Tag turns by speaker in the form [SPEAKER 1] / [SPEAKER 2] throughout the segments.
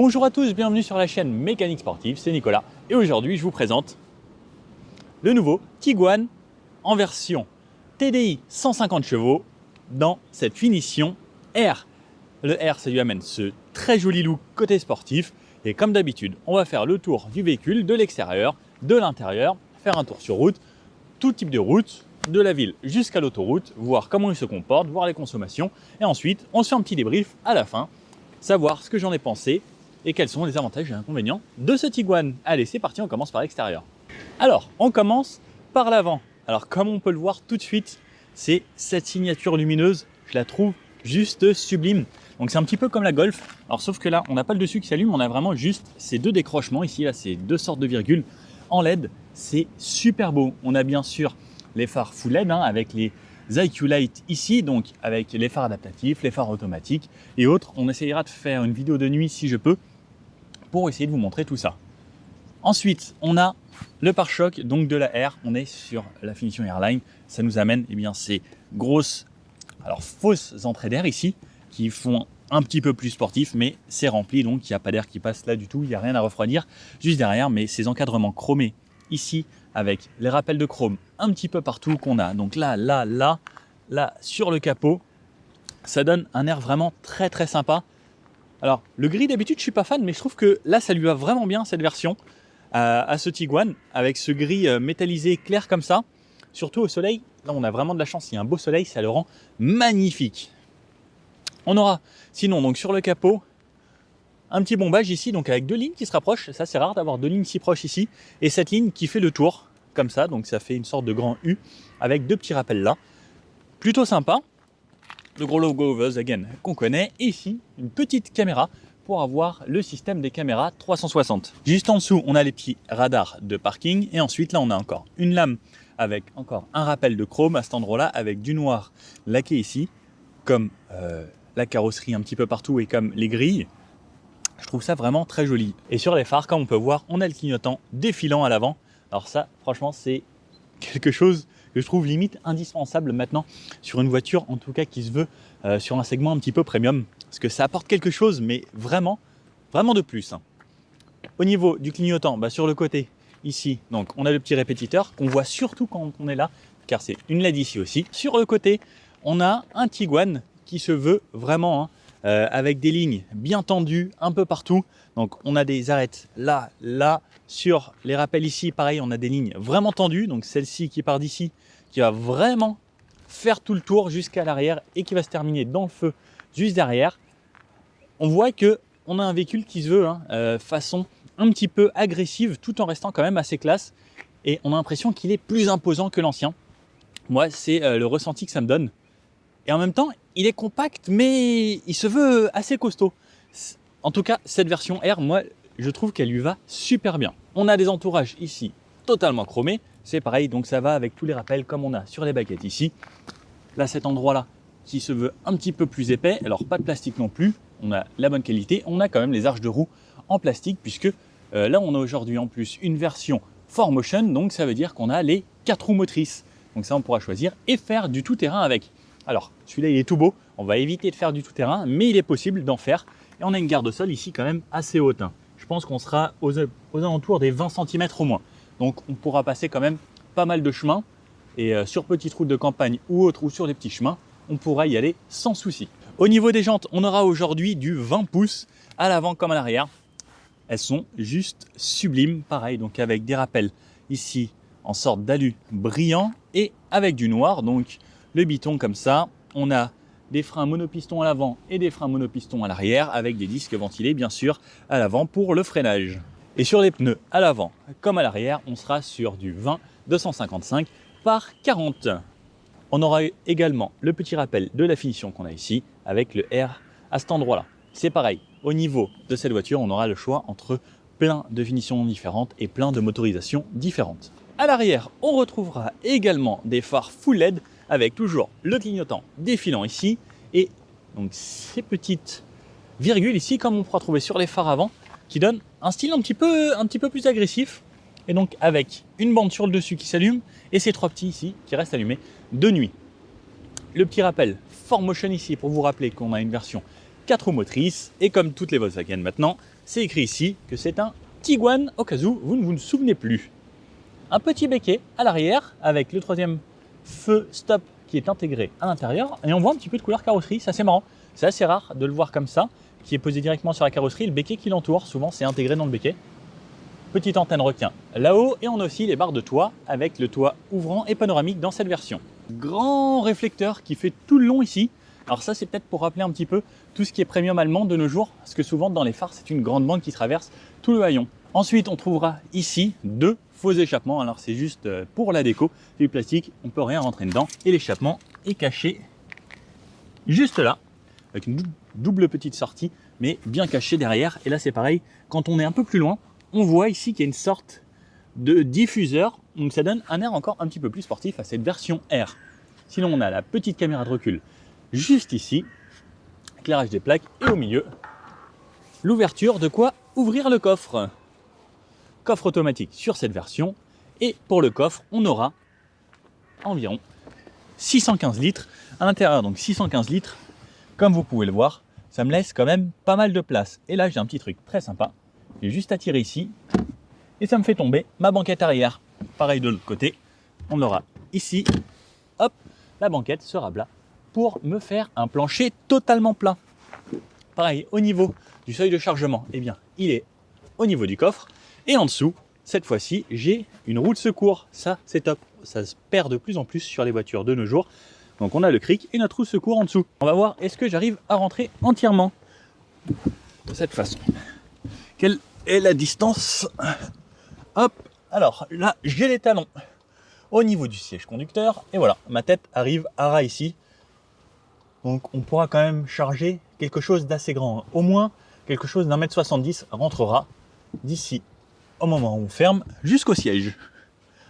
[SPEAKER 1] Bonjour à tous, bienvenue sur la chaîne Mécanique Sportive, c'est Nicolas et aujourd'hui je vous présente le nouveau Tiguan en version TDI 150 chevaux dans cette finition R. Le R, ça lui amène ce très joli look côté sportif et comme d'habitude, on va faire le tour du véhicule de l'extérieur, de l'intérieur, faire un tour sur route, tout type de route, de la ville jusqu'à l'autoroute, voir comment il se comporte, voir les consommations et ensuite on se fait un petit débrief à la fin, savoir ce que j'en ai pensé et quels sont les avantages et inconvénients de ce Tiguan. Allez, c'est parti, on commence par l'extérieur. Alors, on commence par l'avant. Alors, comme on peut le voir tout de suite, c'est cette signature lumineuse, je la trouve juste sublime. Donc, c'est un petit peu comme la Golf. Alors, sauf que là, on n'a pas le dessus qui s'allume, on a vraiment juste ces deux décrochements ici, là, ces deux sortes de virgules en LED. C'est super beau. On a bien sûr les phares full LED avec les IQ Light ici, donc avec les phares adaptatifs, les phares automatiques et autres. On essayera de faire une vidéo de nuit si je peux pour essayer de vous montrer tout ça. Ensuite, on a le pare-choc donc de la R. On est sur la finition Airline. Ça nous amène ces grosses, fausses entrées d'air ici qui font un petit peu plus sportif, mais c'est rempli donc il n'y a pas d'air qui passe là du tout. Il n'y a rien à refroidir juste derrière, mais ces encadrements chromés ici avec les rappels de chrome un petit peu partout qu'on a. Donc là sur le capot, ça donne un air vraiment très très sympa. Alors le gris d'habitude je suis pas fan, mais je trouve que là ça lui va vraiment bien cette version à ce Tiguan avec ce gris métallisé clair comme ça. Surtout au soleil, là on a vraiment de la chance, il y a un beau soleil, ça le rend magnifique. On aura sinon donc sur le capot un petit bombage ici, donc avec deux lignes qui se rapprochent. Ça c'est rare d'avoir deux lignes si proches ici. Et cette ligne qui fait le tour, comme ça, donc ça fait une sorte de grand U avec deux petits rappels là. Plutôt sympa. Le gros logo Others Again qu'on connaît. Et ici, une petite caméra pour avoir le système des caméras 360. Juste en dessous, on a les petits radars de parking. Et ensuite, là, on a encore une lame avec encore un rappel de chrome à cet endroit-là avec du noir laqué ici, comme la carrosserie un petit peu partout et comme les grilles. Je trouve ça vraiment très joli. Et sur les phares, comme on peut voir, on a le clignotant défilant à l'avant. Alors ça, franchement, c'est quelque chose que je trouve limite indispensable maintenant sur une voiture, en tout cas qui se veut sur un segment un petit peu premium. Parce que ça apporte quelque chose, mais vraiment, vraiment de plus. Au niveau du clignotant, sur le côté, ici, donc on a le petit répétiteur qu'on voit surtout quand on est là, car c'est une LED ici aussi. Sur le côté, on a un Tiguan qui se veut vraiment avec des lignes bien tendues un peu partout. Donc on a des arêtes là, sur les rappels ici, pareil, on a des lignes vraiment tendues. Donc celle-ci qui part d'ici, qui va vraiment faire tout le tour jusqu'à l'arrière et qui va se terminer dans le feu juste derrière. On voit que on a un véhicule qui se veut façon un petit peu agressive tout en restant quand même assez classe. Et on a l'impression qu'il est plus imposant que l'ancien. Moi, c'est le ressenti que ça me donne. Et en même temps, il est compact, mais il se veut assez costaud. En tout cas, cette version R, moi, je trouve qu'elle lui va super bien. On a des entourages ici totalement chromés. C'est pareil, donc ça va avec tous les rappels comme on a sur les baguettes ici. Là, cet endroit-là qui se veut un petit peu plus épais. Alors, pas de plastique non plus. On a la bonne qualité. On a quand même les arches de roue en plastique puisque là, on a aujourd'hui en plus une version 4Motion. Donc, ça veut dire qu'on a les 4 roues motrices. Donc ça, on pourra choisir et faire du tout-terrain avec. Alors, celui-là, il est tout beau. On va éviter de faire du tout-terrain, mais il est possible d'en faire. Et on a une garde-sol ici quand même assez haute. Je pense qu'on sera aux alentours des 20 cm au moins. Donc, on pourra passer quand même pas mal de chemins. Et sur petites routes de campagne ou autres, ou sur les petits chemins, on pourra y aller sans souci. Au niveau des jantes, on aura aujourd'hui du 20 pouces à l'avant comme à l'arrière. Elles sont juste sublimes. Pareil, donc avec des rappels ici en sorte d'alu brillant et avec du noir. Donc, le biton comme ça, on a des freins monopiston à l'avant et des freins monopiston à l'arrière avec des disques ventilés bien sûr à l'avant pour le freinage. Et sur les pneus à l'avant comme à l'arrière, on sera sur du 20-255 par 40. On aura également le petit rappel de la finition qu'on a ici avec le R à cet endroit-là. C'est pareil, au niveau de cette voiture, on aura le choix entre plein de finitions différentes et plein de motorisations différentes. À l'arrière, on retrouvera également des phares full LED avec toujours le clignotant défilant ici et donc ces petites virgules ici comme on pourra trouver sur les phares avant qui donnent un style un petit peu plus agressif et donc avec une bande sur le dessus qui s'allume et ces trois petits ici qui restent allumés de nuit. Le petit rappel 4Motion ici pour vous rappeler qu'on a une version 4 roues motrices. Et comme toutes les Volkswagen maintenant, c'est écrit ici que c'est un Tiguan, au cas où vous ne vous souvenez plus. Un petit béquet à l'arrière avec le troisième feu stop qui est intégré à l'intérieur. Et on voit un petit peu de couleur carrosserie, c'est assez marrant. C'est assez rare de le voir comme ça, qui est posé directement sur la carrosserie. Le béquet qui l'entoure, souvent c'est intégré dans le béquet. Petite antenne requin là-haut et on a aussi les barres de toit avec le toit ouvrant et panoramique dans cette version. Grand réflecteur qui fait tout le long ici. Alors ça c'est peut-être pour rappeler un petit peu tout ce qui est premium allemand de nos jours, parce que souvent dans les phares c'est une grande bande qui traverse tout le haillon. Ensuite on trouvera ici 2 faux échappements, alors c'est juste pour la déco, c'est du plastique, on peut rien rentrer dedans et l'échappement est caché juste là, avec une double petite sortie mais bien caché derrière. Et là c'est pareil, quand on est un peu plus loin, on voit ici qu'il y a une sorte de diffuseur, donc ça donne un air encore un petit peu plus sportif à cette version R. Sinon on a la petite caméra de recul juste ici, éclairage des plaques et au milieu, l'ouverture de quoi ouvrir le coffre. Coffre automatique sur cette version et pour le coffre on aura environ 615 litres à l'intérieur, donc 615 litres comme vous pouvez le voir, ça me laisse quand même pas mal de place. Et là j'ai un petit truc très sympa, j'ai juste à tirer ici et ça me fait tomber ma banquette arrière. Pareil de l'autre côté, on aura ici, hop, la banquette sera plat pour me faire un plancher totalement plat. Pareil au niveau du seuil de chargement, eh bien il est au niveau du coffre. Et en dessous, cette fois-ci, j'ai une roue de secours. Ça, c'est top. Ça se perd de plus en plus sur les voitures de nos jours. Donc on a le cric et notre roue de secours en dessous. On va voir, est-ce que j'arrive à rentrer entièrement de cette façon. Quelle est la distance? Hop. Alors là, j'ai les talons au niveau du siège conducteur. Et voilà, ma tête arrive à ras ici. Donc on pourra quand même charger quelque chose d'assez grand. Au moins, quelque chose d'1,70 m rentrera d'ici au moment où on ferme jusqu'au siège.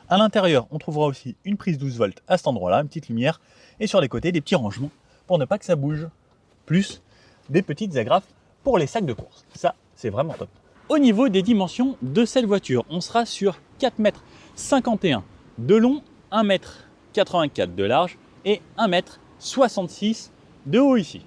[SPEAKER 1] À l'intérieur, on trouvera aussi une prise 12 volts à cet endroit-là, une petite lumière, et sur les côtés des petits rangements pour ne pas que ça bouge, plus des petites agrafes pour les sacs de course. Ça, c'est vraiment top. Au niveau des dimensions de cette voiture, on sera sur 4,51 m de long, 1,84 m de large et 1,66 m de haut ici.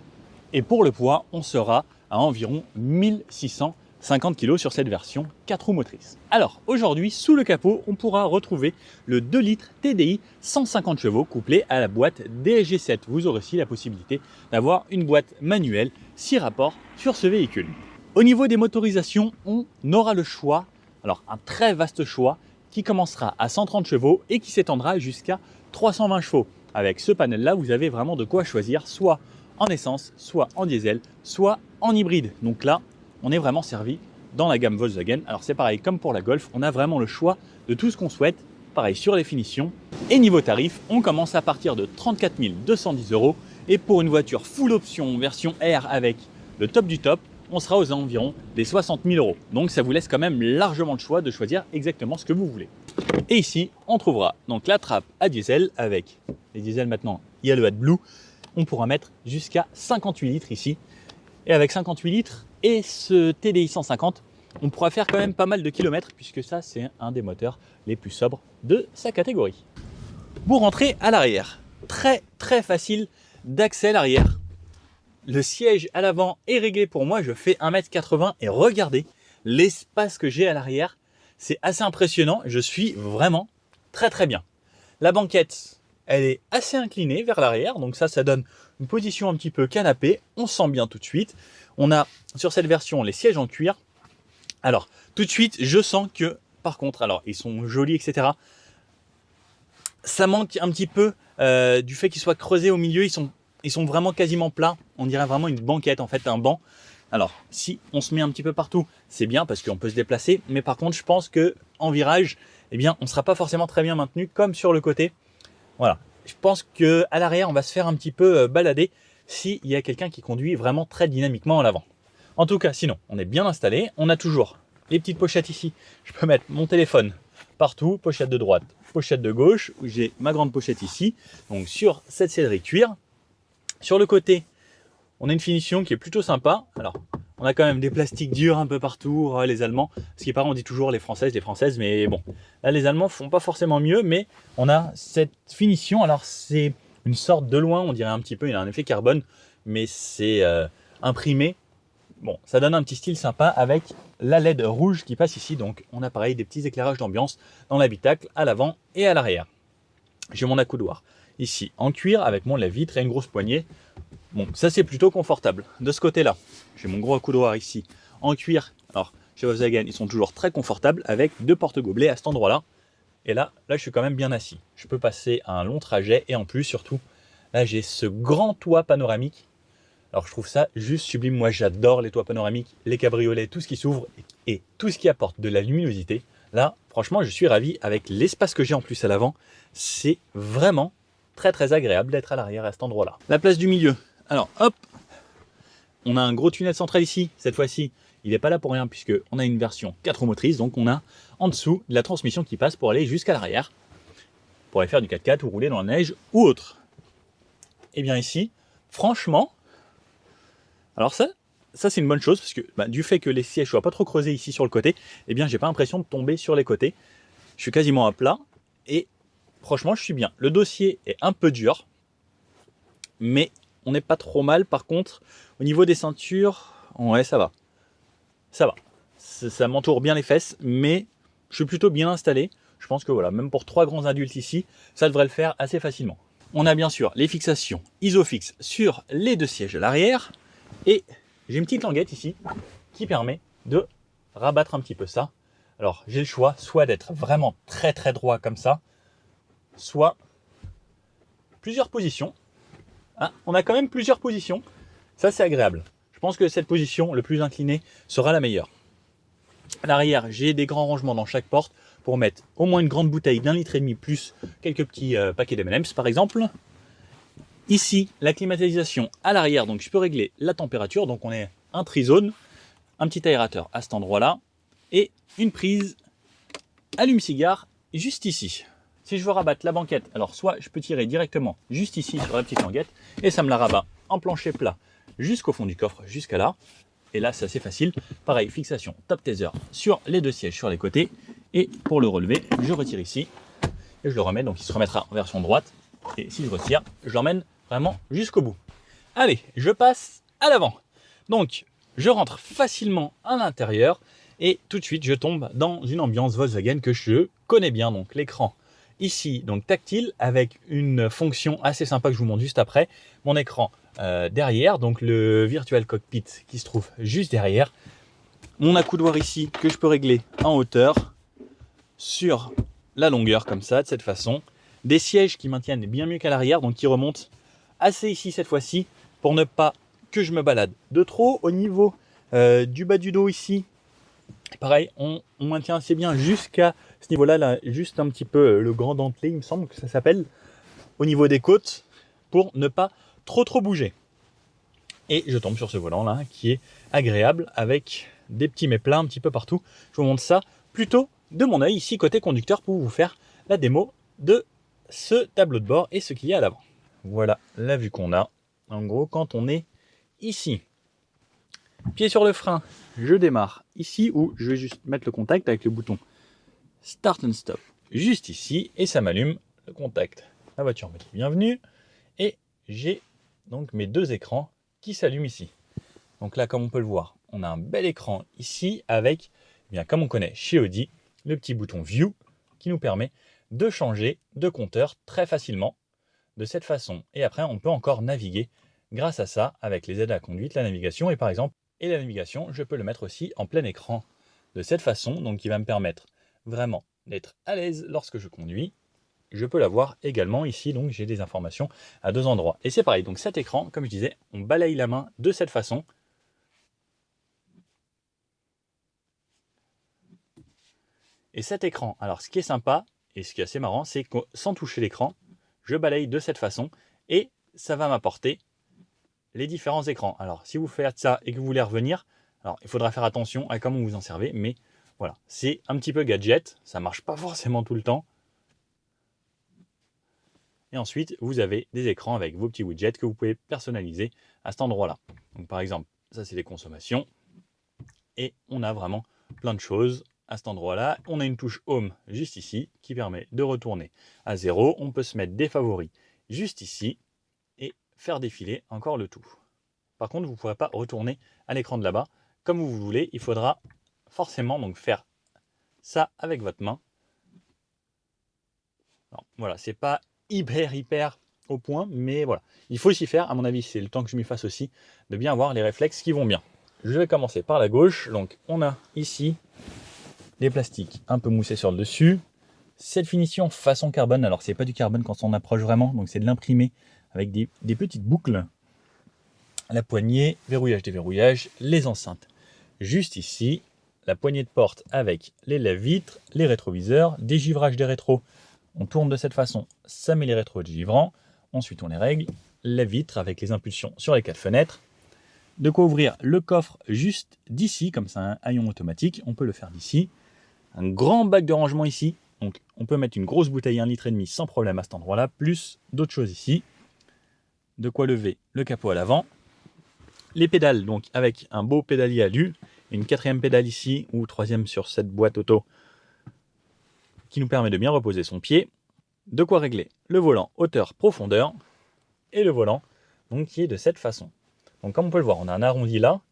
[SPEAKER 1] Et pour le poids, on sera à environ 1650 kg sur cette version 4 roues motrices. Alors aujourd'hui, sous le capot, on pourra retrouver le 2 litres TDI 150 chevaux couplé à la boîte DSG7. Vous aurez aussi la possibilité d'avoir une boîte manuelle 6 rapports sur ce véhicule. Au niveau des motorisations, on aura le choix, alors un très vaste choix qui commencera à 130 chevaux et qui s'étendra jusqu'à 320 chevaux. Avec ce panel-là, vous avez vraiment de quoi choisir, soit en essence, soit en diesel, soit en hybride. Donc là, on est vraiment servi dans la gamme Volkswagen. Alors c'est pareil comme pour la Golf, on a vraiment le choix de tout ce qu'on souhaite. Pareil sur les finitions. Et niveau tarif, on commence à partir de 34 210 €. Et pour une voiture full option version R avec le top du top, on sera aux environs des 60 000 €. Donc ça vous laisse quand même largement le choix de choisir exactement ce que vous voulez. Et ici, on trouvera donc la trappe à diesel avec les diesels maintenant, il y a le AdBlue. On pourra mettre jusqu'à 58 litres ici. Et avec 58 litres et ce TDI 150, on pourra faire quand même pas mal de kilomètres puisque ça, c'est un des moteurs les plus sobres de sa catégorie. Pour rentrer à l'arrière, très facile d'accès à l'arrière. Le siège à l'avant est réglé pour moi, je fais 1,80 m et regardez l'espace que j'ai à l'arrière. C'est assez impressionnant, je suis vraiment très bien. La banquette, elle est assez inclinée vers l'arrière, donc ça donne une position un petit peu canapé. On sent bien tout de suite. On a sur cette version les sièges en cuir. Alors tout de suite, je sens que par contre, alors ils sont jolis, etc. Ça manque un petit peu du fait qu'ils soient creusés au milieu. Ils sont vraiment quasiment plats. On dirait vraiment une banquette, en fait, un banc. Alors si on se met un petit peu partout, c'est bien parce qu'on peut se déplacer. Mais par contre, je pense que en virage, eh bien, on ne sera pas forcément très bien maintenu comme sur le côté. Voilà. Je pense qu'à l'arrière, on va se faire un petit peu balader s'il y a quelqu'un qui conduit vraiment très dynamiquement en avant. En tout cas, sinon, on est bien installé. On a toujours les petites pochettes ici. Je peux mettre mon téléphone partout, pochette de droite, pochette de gauche, où j'ai ma grande pochette ici. Donc sur cette sellerie cuir. Sur le côté, on a une finition qui est plutôt sympa. Alors, on a quand même des plastiques durs un peu partout, les Allemands. Ce qui paraît, on dit toujours les Françaises, mais bon. Là, les Allemands font pas forcément mieux, mais on a cette finition. Alors, c'est une sorte de loin, on dirait un petit peu, il a un effet carbone, mais c'est imprimé. Bon, ça donne un petit style sympa avec la LED rouge qui passe ici. Donc on a pareil des petits éclairages d'ambiance dans l'habitacle à l'avant et à l'arrière. J'ai mon accoudoir ici en cuir avec mon lave-vitre et une grosse poignée. Bon, ça c'est plutôt confortable. De ce côté-là, j'ai mon gros accoudoir ici en cuir. Alors, chez Volkswagen, ils sont toujours très confortables avec deux porte-gobelets à cet endroit-là. Et là, je suis quand même bien assis. Je peux passer un long trajet et en plus, surtout, là, j'ai ce grand toit panoramique. Alors, je trouve ça juste sublime. Moi, j'adore les toits panoramiques, les cabriolets, tout ce qui s'ouvre et tout ce qui apporte de la luminosité. Là, franchement, je suis ravi avec l'espace que j'ai en plus à l'avant. C'est vraiment très, très agréable d'être à l'arrière à cet endroit-là. La place du milieu. Alors, hop, on a un gros tunnel central ici. Cette fois-ci, il n'est pas là pour rien puisqu'on a une version 4 roues motrices. Donc, on a en dessous de la transmission qui passe pour aller jusqu'à l'arrière, pour aller faire du 4x4 ou rouler dans la neige ou autre. Et bien ici, franchement, alors ça c'est une bonne chose parce que du fait que les sièges soient pas trop creusés ici sur le côté, eh bien j'ai pas l'impression de tomber sur les côtés. Je suis quasiment à plat et franchement je suis bien. Le dossier est un peu dur, mais on n'est pas trop mal. Par contre, au niveau des ceintures, ouais ça va. Ça va. Ça m'entoure bien les fesses, mais je suis plutôt bien installé. Je pense que voilà, même pour 3 grands adultes ici, ça devrait le faire assez facilement. On a bien sûr les fixations ISOFIX sur les deux sièges à l'arrière. Et j'ai une petite languette ici qui permet de rabattre un petit peu ça. Alors j'ai le choix soit d'être vraiment très très droit comme ça, soit plusieurs positions. Ah, on a quand même plusieurs positions. Ça c'est agréable. Je pense que cette position, le plus inclinée, sera la meilleure. À l'arrière, j'ai des grands rangements dans chaque porte pour mettre au moins une grande bouteille d'1,5 litre plus quelques petits paquets d'M&M's par exemple. Ici, la climatisation à l'arrière, donc je peux régler la température. Donc on est un trizone, un petit aérateur à cet endroit-là et une prise allume-cigare juste ici. Si je veux rabattre la banquette, alors soit je peux tirer directement juste ici sur la petite languette et ça me la rabat en plancher plat jusqu'au fond du coffre, jusqu'à là. Et là, c'est assez facile. Pareil, fixation top taser sur les deux sièges sur les côtés. Et pour le relever, je retire ici et je le remets. Donc il se remettra en version droite. Et si je retire, je l'emmène vraiment jusqu'au bout. Allez, je passe à l'avant. Donc, je rentre facilement à l'intérieur et tout de suite, je tombe dans une ambiance Volkswagen que je connais bien. Donc, l'écran ici, donc tactile, avec une fonction assez sympa que je vous montre juste après. Mon écran derrière, donc le Virtual Cockpit qui se trouve juste derrière. Mon accoudoir ici que je peux régler en hauteur sur la longueur comme ça, de cette façon. Des sièges qui maintiennent bien mieux qu'à l'arrière, donc qui remontent assez ici cette fois-ci pour ne pas que je me balade de trop. Au niveau du bas du dos ici, pareil, on maintient assez bien jusqu'à ce niveau-là, là, juste un petit peu le grand dentelé, il me semble que ça s'appelle, au niveau des côtes, pour ne pas trop bouger. Et je tombe sur ce volant-là qui est agréable avec des petits méplats un petit peu partout. Je vous montre ça plutôt de mon œil ici côté conducteur pour vous faire la démo de ce tableau de bord et ce qu'il y a à l'avant. Voilà la vue qu'on a. En gros, quand on est ici, pied sur le frein, je démarre ici où je vais juste mettre le contact avec le bouton Start and Stop juste ici et ça m'allume le contact. La voiture me dit bienvenue et j'ai donc mes deux écrans qui s'allument ici. Donc là, comme on peut le voir, on a un bel écran ici avec, eh bien, comme on connaît chez Audi, le petit bouton View qui nous permet de changer de compteur très facilement de cette façon. Et après, on peut encore naviguer grâce à ça avec les aides à la conduite, la navigation et par exemple, et la navigation, je peux le mettre aussi en plein écran de cette façon, donc qui va me permettre vraiment d'être à l'aise lorsque je conduis. Je peux l'avoir également ici, donc j'ai des informations à deux endroits. Et c'est pareil, donc cet écran, comme je disais, on balaye la main de cette façon. Et cet écran, alors ce qui est sympa, et ce qui est assez marrant, c'est que sans toucher l'écran, je balaye de cette façon, et ça va m'apporter les différents écrans. Alors si vous faites ça et que vous voulez revenir, alors il faudra faire attention à comment vous en servez, mais voilà, c'est un petit peu gadget, ça marche pas forcément tout le temps. Et ensuite, vous avez des écrans avec vos petits widgets que vous pouvez personnaliser à cet endroit-là. Donc par exemple, ça c'est les consommations. Et on a vraiment plein de choses à cet endroit-là. On a une touche Home juste ici qui permet de retourner à 0. On peut se mettre des favoris juste ici et faire défiler encore le tout. Par contre, vous ne pourrez pas retourner à l'écran de là-bas comme vous voulez. Il faudra forcément donc faire ça avec votre main. Alors, voilà, c'est pas hyper au point, mais voilà. Il faut s'y faire, à mon avis, c'est le temps que je m'y fasse aussi, de bien avoir les réflexes qui vont bien. Je vais commencer par la gauche. Donc, on a ici les plastiques un peu moussés sur le dessus. Cette finition façon carbone, alors c'est pas du carbone quand on approche vraiment, donc c'est de l'imprimé avec des petites boucles. La poignée, verrouillage, déverrouillage, les enceintes. Juste ici, la poignée de porte avec les lève-vitres, les rétroviseurs, dégivrage des rétros. On tourne de cette façon, ça met les rétros dégivrants. Ensuite, on les règle. La vitre avec les impulsions sur les 4 fenêtres. De quoi ouvrir le coffre juste d'ici, comme ça un haillon automatique. On peut le faire d'ici. Un grand bac de rangement ici. Donc, on peut mettre une grosse bouteille 1,5 litre sans problème à cet endroit-là, plus d'autres choses ici. De quoi lever le capot à l'avant. Les pédales, donc avec un beau pédalier alu. Une 4e pédale ici, ou 3e sur cette boîte auto, qui nous permet de bien reposer son pied. De quoi régler le volant hauteur, profondeur, et le volant, donc qui est de cette façon. Donc comme on peut le voir, on a un arrondi là.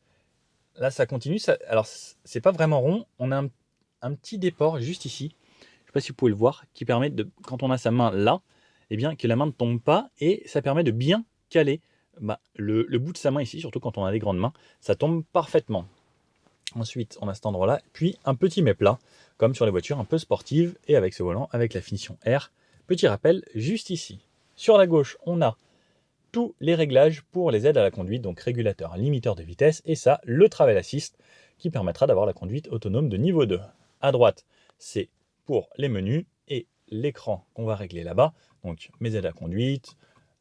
[SPEAKER 1] Là, ça continue. Alors, c'est pas vraiment rond. On a un petit déport juste ici. Je ne sais pas si vous pouvez le voir, qui permet de, quand on a sa main là, eh bien, que la main ne tombe pas, et ça permet de bien caler le bout de sa main ici, surtout quand on a des grandes mains. Ça tombe parfaitement. Ensuite, on a cet endroit-là, puis un petit mets-plat, comme sur les voitures un peu sportives, et avec ce volant, avec la finition R. Petit rappel, juste ici. Sur la gauche, on a tous les réglages pour les aides à la conduite, donc régulateur, limiteur de vitesse, et ça, le Travel Assist, qui permettra d'avoir la conduite autonome de niveau 2. À droite, c'est pour les menus, et l'écran qu'on va régler là-bas, donc mes aides à la conduite,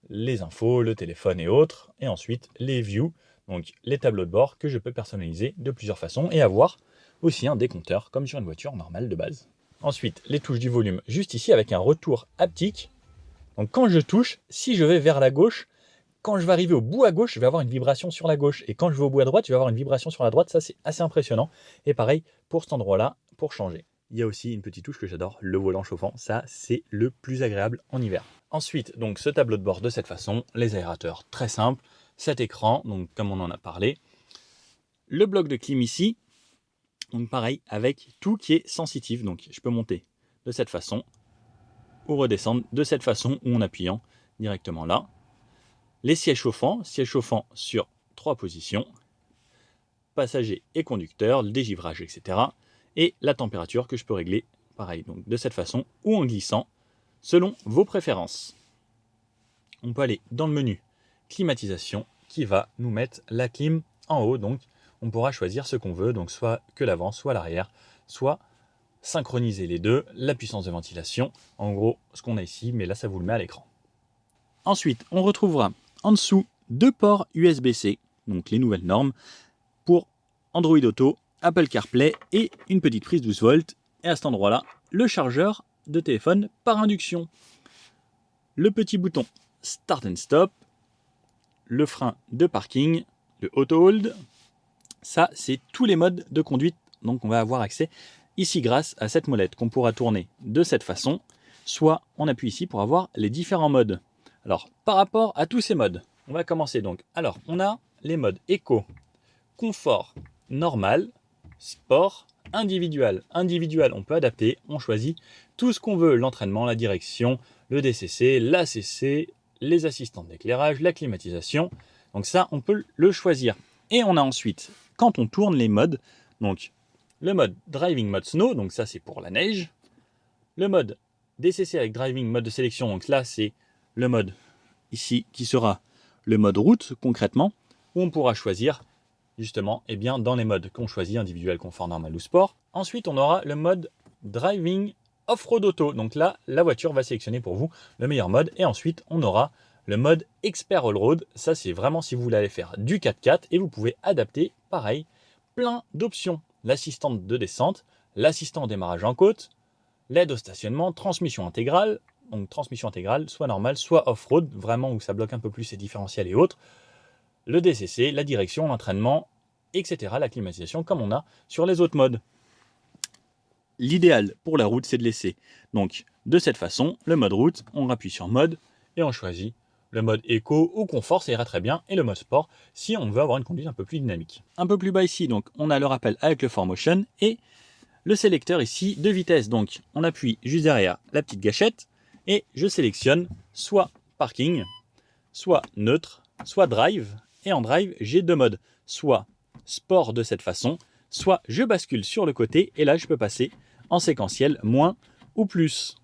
[SPEAKER 1] les infos, le téléphone et autres, et ensuite les views, donc les tableaux de bord que je peux personnaliser de plusieurs façons et avoir aussi un décompteur comme sur une voiture normale de base. Ensuite, les touches du volume juste ici avec un retour haptique. Donc quand je touche, si je vais vers la gauche, quand je vais arriver au bout à gauche, je vais avoir une vibration sur la gauche. Et quand je vais au bout à droite, je vais avoir une vibration sur la droite. Ça, c'est assez impressionnant. Et pareil pour cet endroit-là, pour changer. Il y a aussi une petite touche que j'adore, le volant chauffant. Ça, c'est le plus agréable en hiver. Ensuite, donc ce tableau de bord de cette façon, les aérateurs très simples, cet écran, donc comme on en a parlé, le bloc de clim ici, donc pareil avec tout qui est sensitif. Donc je peux monter de cette façon ou redescendre de cette façon ou en appuyant directement là. Les sièges chauffants sur 3 positions, passager et conducteur, le dégivrage, etc. Et la température que je peux régler pareil, donc de cette façon ou en glissant selon vos préférences. On peut aller dans le menu climatisation qui va nous mettre la clim en haut, donc on pourra choisir ce qu'on veut, donc soit que l'avant, soit l'arrière, soit synchroniser les deux, la puissance de ventilation, en gros ce qu'on a ici, mais là ça vous le met à l'écran. Ensuite, on retrouvera en dessous 2 ports USB-C, donc les nouvelles normes, pour Android Auto, Apple CarPlay et une petite prise 12 volts. Et à cet endroit-là, le chargeur de téléphone par induction. Le petit bouton Start and Stop, le frein de parking, le Auto Hold. Ça, c'est tous les modes de conduite, donc on va avoir accès ici grâce à cette molette qu'on pourra tourner de cette façon, soit on appuie ici pour avoir les différents modes. Alors, par rapport à tous ces modes, on va commencer donc. Alors, on a les modes éco, confort, normal, sport, individuel. Individuel, on peut adapter, on choisit tout ce qu'on veut, l'entraînement, la direction, le DCC, l'ACC, les assistants d'éclairage, la climatisation. Donc ça, on peut le choisir. Et on a ensuite, quand on tourne les modes, donc le mode Driving Mode Snow, donc ça c'est pour la neige. Le mode DCC avec Driving Mode de sélection, donc là c'est le mode ici qui sera le mode route concrètement, où on pourra choisir justement dans les modes qu'on choisit, individuel, confort, normal ou sport. Ensuite on aura le mode Driving Off-Road Auto, donc là la voiture va sélectionner pour vous le meilleur mode. Et ensuite on aura le mode Expert All-Road, ça c'est vraiment si vous voulez aller faire du 4x4 et vous pouvez adapter pareil plein d'options. L'assistante de descente, l'assistant au démarrage en côte, l'aide au stationnement, transmission intégrale, donc transmission intégrale, soit normale, soit off-road, vraiment où ça bloque un peu plus les différentiels et autres, le DCC, la direction, l'entraînement, etc., la climatisation, comme on a sur les autres modes. L'idéal pour la route, c'est de laisser donc de cette façon le mode route, on appuie sur mode et on choisit Le mode éco ou confort, ça ira très bien. Et le mode sport, si on veut avoir une conduite un peu plus dynamique. Un peu plus bas ici, donc on a le rappel avec le 4Motion et le sélecteur ici de vitesse. Donc on appuie juste derrière la petite gâchette et je sélectionne soit parking, soit neutre, soit drive. Et en drive, j'ai 2 modes. Soit sport de cette façon, soit je bascule sur le côté et là je peux passer en séquentiel moins ou plus.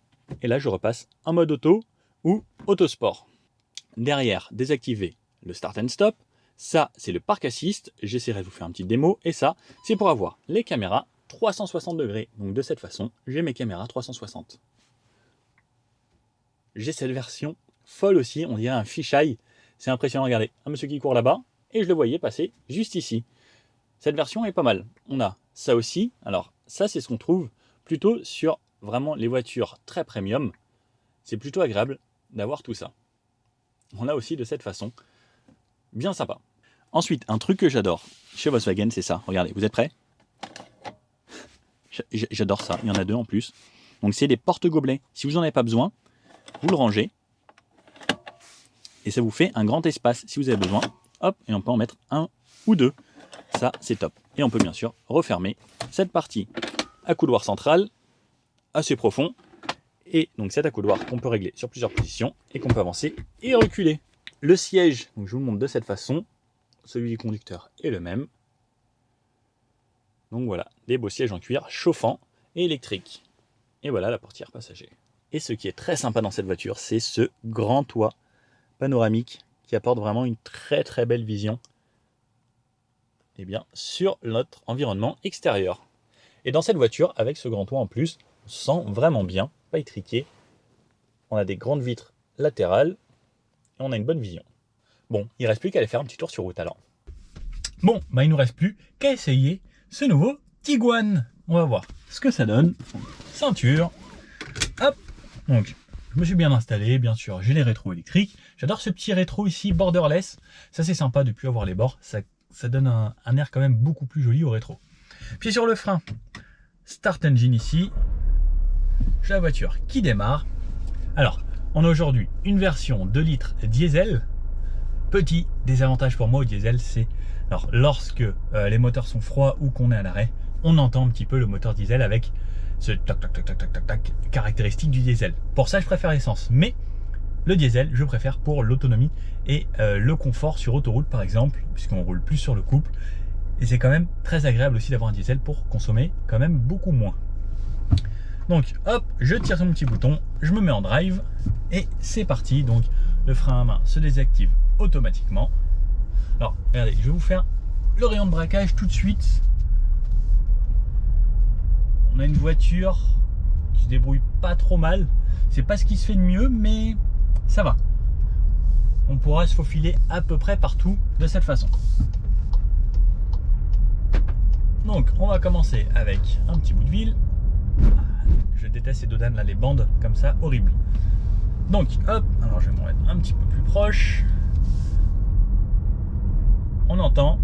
[SPEAKER 1] Et là je repasse en mode auto ou autosport. Derrière, désactiver le start and stop. Ça, c'est le park assist. J'essaierai de vous faire une petite démo. Et ça, c'est pour avoir les caméras 360 degrés. Donc de cette façon, j'ai mes caméras 360. J'ai cette version folle aussi. On dirait un fisheye. C'est impressionnant. Regardez, un monsieur qui court là-bas. Et je le voyais passer juste ici. Cette version est pas mal. On a ça aussi. Alors ça, c'est ce qu'on trouve plutôt sur vraiment les voitures très premium. C'est plutôt agréable d'avoir tout ça. On l'a aussi de cette façon. Bien sympa. Ensuite, un truc que j'adore chez Volkswagen, c'est ça. Regardez, vous êtes prêts? J'adore ça. Il y en a 2 en plus. Donc c'est des porte-gobelets. Si vous n'en avez pas besoin, vous le rangez. Et ça vous fait un grand espace. Si vous avez besoin, hop, et on peut en mettre 1 ou 2. Ça, c'est top. Et on peut bien sûr refermer cette partie à couloir central, assez profond. Et donc cet accoudoir qu'on peut régler sur plusieurs positions et qu'on peut avancer et reculer. Le siège, donc je vous le montre de cette façon. Celui du conducteur est le même. Donc voilà, des beaux sièges en cuir chauffants et électriques. Et voilà la portière passager. Et ce qui est très sympa dans cette voiture, c'est ce grand toit panoramique qui apporte vraiment une très très belle vision sur notre environnement extérieur. Et dans cette voiture, avec ce grand toit en plus, on se sent vraiment bien, pas étriqué. On a des grandes vitres latérales et on a une bonne vision. Bon, il ne reste plus qu'à aller faire un petit tour sur route alors. Bon, il ne nous reste plus qu'à essayer ce nouveau Tiguan. On va voir ce que ça donne. Ceinture. Hop. Donc, je me suis bien installé, bien sûr, j'ai les rétros électriques. J'adore ce petit rétro ici, borderless. Ça c'est sympa de plus avoir les bords. Ça donne un air quand même beaucoup plus joli au rétro. Pied sur le frein. Start engine ici. J'ai la voiture qui démarre. Alors, on a aujourd'hui une version 2 litres diesel. Petit désavantage pour moi au diesel, c'est alors lorsque les moteurs sont froids ou qu'on est à l'arrêt, on entend un petit peu le moteur diesel avec ce tac tac tac tac tac tac tac caractéristique du diesel. Pour ça, je préfère l'essence, mais le diesel, je préfère pour l'autonomie et le confort sur autoroute par exemple, puisqu'on roule plus sur le couple. Et c'est quand même très agréable aussi d'avoir un diesel pour consommer quand même beaucoup moins. Donc hop, je tire sur mon petit bouton, je me mets en drive et c'est parti. Donc le frein à main se désactive automatiquement. Alors regardez, je vais vous faire le rayon de braquage tout de suite. On a une voiture qui se débrouille pas trop mal. C'est pas ce qui se fait de mieux, mais ça va. On pourra se faufiler à peu près partout de cette façon. Donc on va commencer avec un petit bout de ville. Je déteste ces dodanes là, les bandes comme ça, horrible. Donc hop, alors je vais m'en mettre un petit peu plus proche. On entend,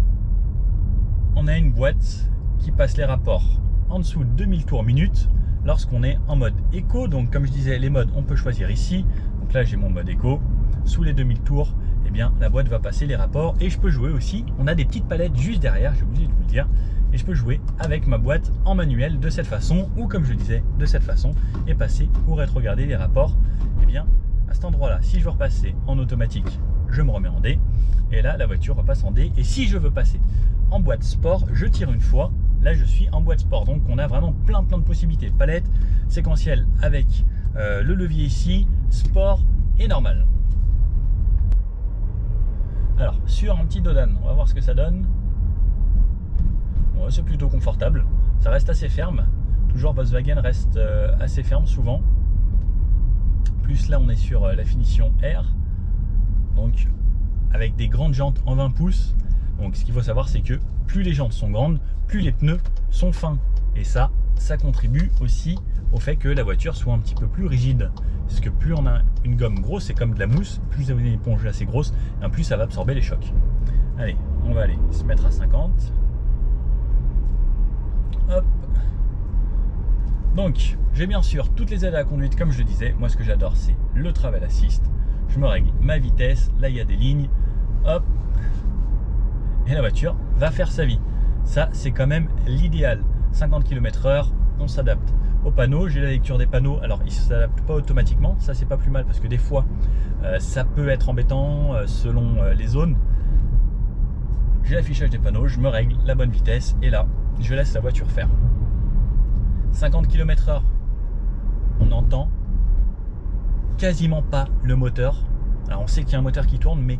[SPEAKER 1] on a une boîte qui passe les rapports en dessous de 2000 tours minute lorsqu'on est en mode éco. Donc comme je disais, les modes on peut choisir ici. Donc là j'ai mon mode éco. Sous les 2000 tours, eh bien la boîte va passer les rapports et je peux jouer aussi. On a des petites palettes juste derrière, j'ai oublié de vous le dire. Et je peux jouer avec ma boîte en manuel de cette façon ou comme je disais de cette façon et passer ou rétrograder les rapports. Eh bien à cet endroit là, si je veux repasser en automatique, je me remets en D et là la voiture repasse en D. Et si je veux passer en boîte sport, je tire une fois, là je suis en boîte sport. Donc on a vraiment plein de possibilités, palette séquentielle avec le levier ici, sport et normal. Alors sur un petit dodan, on va voir ce que ça donne. Ouais, c'est plutôt confortable, ça reste assez ferme. Toujours Volkswagen reste assez ferme souvent. Plus là on est sur la finition R, donc avec des grandes jantes en 20 pouces. Donc ce qu'il faut savoir, c'est que plus les jantes sont grandes, plus les pneus sont fins. Et ça contribue aussi au fait que la voiture soit un petit peu plus rigide. Parce que plus on a une gomme grosse, c'est comme de la mousse, plus vous avez une éponge assez grosse, et plus ça va absorber les chocs. Allez, on va aller se mettre à 50. Hop. Donc, j'ai bien sûr toutes les aides à la conduite, comme je le disais. Moi, ce que j'adore, c'est le Travel Assist. je me règle ma vitesse, là il y a des lignes, hop, et la voiture va faire sa vie. Ça, c'est quand même l'idéal. 50 km/h, on s'adapte aux panneaux. J'ai la lecture des panneaux, alors ils ne s'adaptent pas automatiquement, ça c'est pas plus mal parce que des fois ça peut être embêtant selon les zones. J'ai l'affichage des panneaux, je me règle la bonne vitesse et là je laisse la voiture faire. 50 km/h, on n'entend quasiment pas le moteur. Alors on sait qu'il y a un moteur qui tourne, mais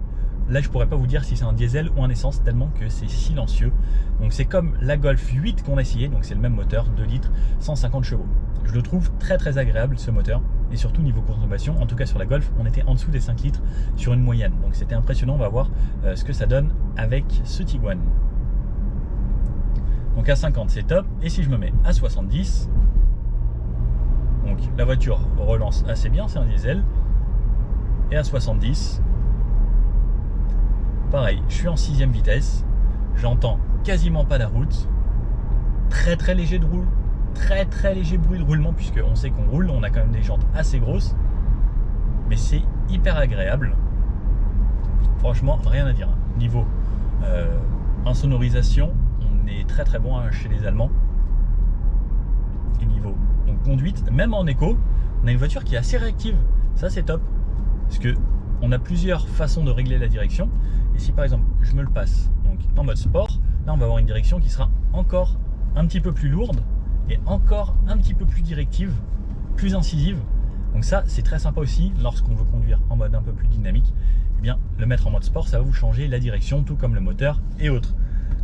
[SPEAKER 1] là je pourrais pas vous dire si c'est un diesel ou un essence tellement que c'est silencieux. Donc c'est comme la Golf 8 qu'on a essayé, donc c'est le même moteur, 2 litres, 150 chevaux. Je le trouve très agréable ce moteur, et surtout niveau consommation, en tout cas sur la Golf, on était en dessous des 5 litres sur une moyenne. Donc c'était impressionnant, on va voir ce que ça donne avec ce Tiguan. Donc à 50 c'est top, et si je me mets à 70, donc la voiture relance assez bien, c'est un diesel, et à 70, pareil, je suis en 6ème vitesse, j'entends quasiment pas la route, très léger de roule, très léger bruit de roulement, puisque on sait qu'on roule, on a quand même des jantes assez grosses, mais c'est hyper agréable. Franchement, rien à dire. Niveau insonorisation, on est très bon chez les Allemands. Et niveau donc conduite, même en éco, on a une voiture qui est assez réactive. Ça c'est top, parce que on a plusieurs façons de régler la direction. Et si par exemple je me le passe donc en mode sport, là on va avoir une direction qui sera encore un petit peu plus lourde et encore un petit peu plus directive, plus incisive. Donc ça c'est très sympa aussi lorsqu'on veut conduire en mode un peu plus dynamique. Eh bien le mettre en mode sport, ça va vous changer la direction, tout comme le moteur et autres.